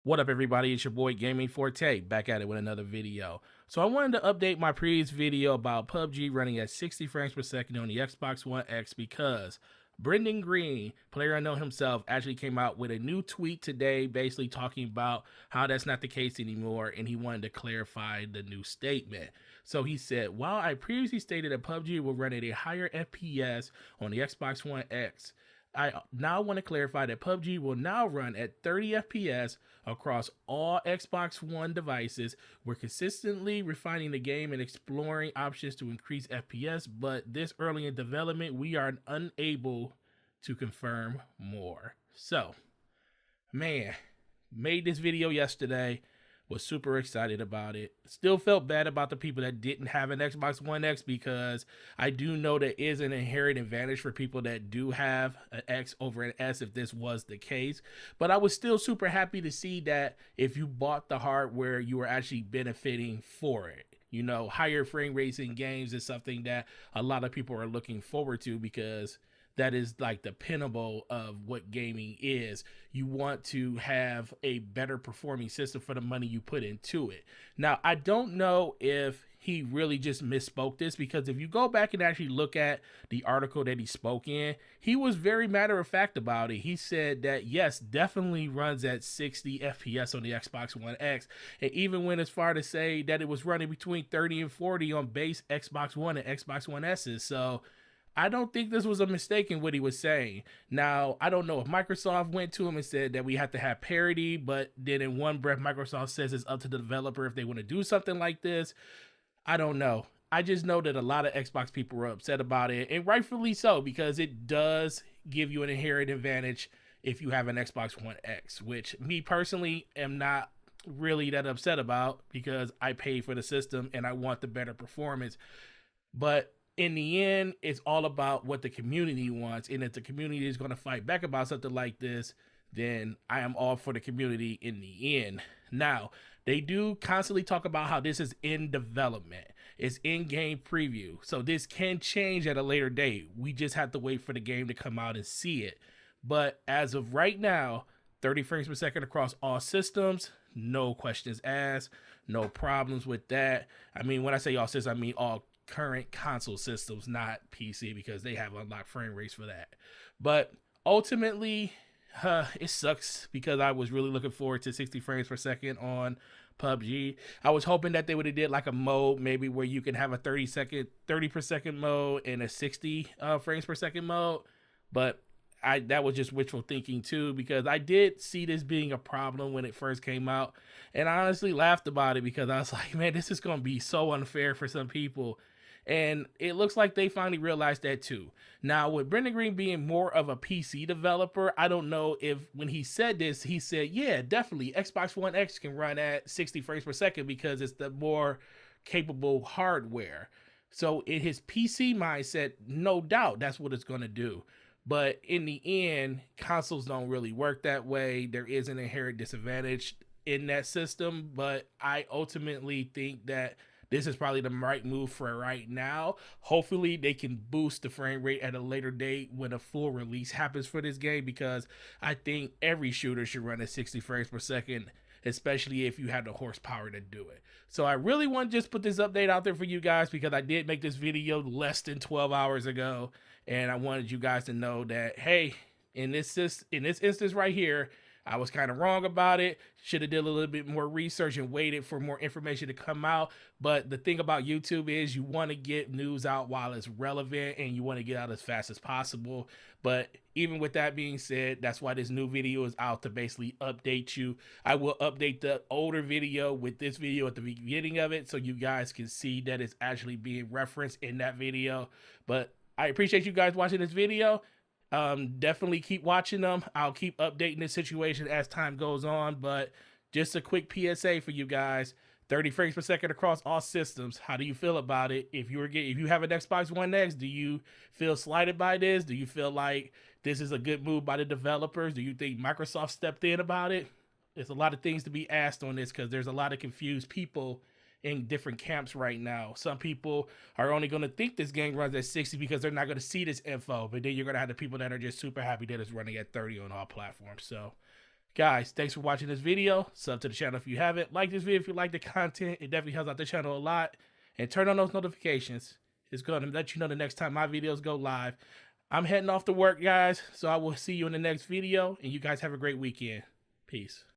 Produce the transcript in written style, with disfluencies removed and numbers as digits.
What up, everybody? It's your boy Gaming Forte back at it with another video. So I wanted to update my previous video about PUBG running at 60 frames per second on the Xbox One X because Brendan Green, player unknown himself, actually came out with a new tweet today basically talking about how that's not the case anymore, and he wanted to clarify the new statement. So he said, while I previously stated that PUBG will run at a higher FPS on the Xbox One X, I now want to clarify that PUBG will now run at 30 FPS across all Xbox One devices. We're consistently refining the game and exploring options to increase FPS, but this early in development, we are unable to confirm more. So, man, made this video yesterday, was super excited about it. Still felt bad about the people that didn't have an Xbox One X because I do know there is an inherent advantage for people that do have an X over an S if this was the case. But I was still super happy to see that if you bought the hardware, you were actually benefiting for it. You know, higher frame rates in games is something that a lot of people are looking forward to because that is like the pinnacle of what gaming is. You want to have a better performing system for the money you put into it. Now, I don't know if he really just misspoke this, because if you go back and actually look at the article that he spoke in, he was very matter of fact about it. He said that yes, definitely runs at 60 FPS on the Xbox One X, and even went as far to say that it was running between 30 and 40 on base Xbox One and Xbox One S's. So I don't think this was a mistake in what he was saying. Now, I don't know if Microsoft went to him and said that we have to have parity, but then in one breath, Microsoft says it's up to the developer if they want to do something like this. I don't know. I just know that a lot of Xbox people were upset about it, and rightfully so, because it does give you an inherent advantage if you have an Xbox One X, which me personally am not really that upset about because I pay for the system and I want the better performance. But in the end, it's all about what the community wants. And if the community is going to fight back about something like this, then I am all for the community in the end. Now, they do constantly talk about how this is in development. It's in-game preview. So this can change at a later date. We just have to wait for the game to come out and see it. But as of right now, 30 frames per second across all systems, no questions asked, no problems with that. I mean, when I say all systems, I mean all current console systems, not PC, because they have unlocked frame rates for that. But ultimately, it sucks because I was really looking forward to 60 frames per second on PUBG. I was hoping that they would have did like a mode maybe where you can have a 30 per second mode and a 60 frames per second mode, but that was just wishful thinking too, because I did see this being a problem when it first came out, and I honestly laughed about it because I was like, man, this is going to be so unfair for some people. And it looks like they finally realized that too. Now, with Brendan Green being more of a PC developer, I don't know if when he said this, he said, yeah, definitely Xbox One X can run at 60 frames per second because it's the more capable hardware. So in his PC mindset, no doubt that's what it's going to do. But in the end, consoles don't really work that way. There is an inherent disadvantage in that system, but I ultimately think that this is probably the right move for right now. Hopefully, they can boost the frame rate at a later date when a full release happens for this game, because I think every shooter should run at 60 frames per second, especially if you have the horsepower to do it. So I really want to just put this update out there for you guys because I did make this video less than 12 hours ago, and I wanted you guys to know that, hey, in this instance right here, I was kind of wrong about it. Should have did a little bit more research and waited for more information to come out. But the thing about YouTube is you want to get news out while it's relevant and you want to get out as fast as possible. But even with that being said, that's why this new video is out, to basically update you. I will update the older video with this video at the beginning of it so you guys can see that it's actually being referenced in that video. But I appreciate you guys watching this video. Definitely keep watching them. I'll keep updating this situation as time goes on, but just a quick PSA for you guys: 30 frames per second across all systems. How do you feel about it? If you have an Xbox One X, do you feel slighted by this? Do you feel like this is a good move by the developers? Do you think Microsoft stepped in about it? There's a lot of things to be asked on this because there's a lot of confused people in different camps right now. Some people are only going to think this game runs at 60 because they're not going to see this info, but then you're going to have the people that are just super happy that it's running at 30 on all platforms. So Guys, thanks for watching this video. Sub to the channel if you haven't. Like this video if you like the content. It definitely helps out the channel a lot. And turn on those notifications. It's going to let you know the next time my videos go live. I'm heading off to work, guys. So I will see you in the next video. And you guys have a great weekend. Peace.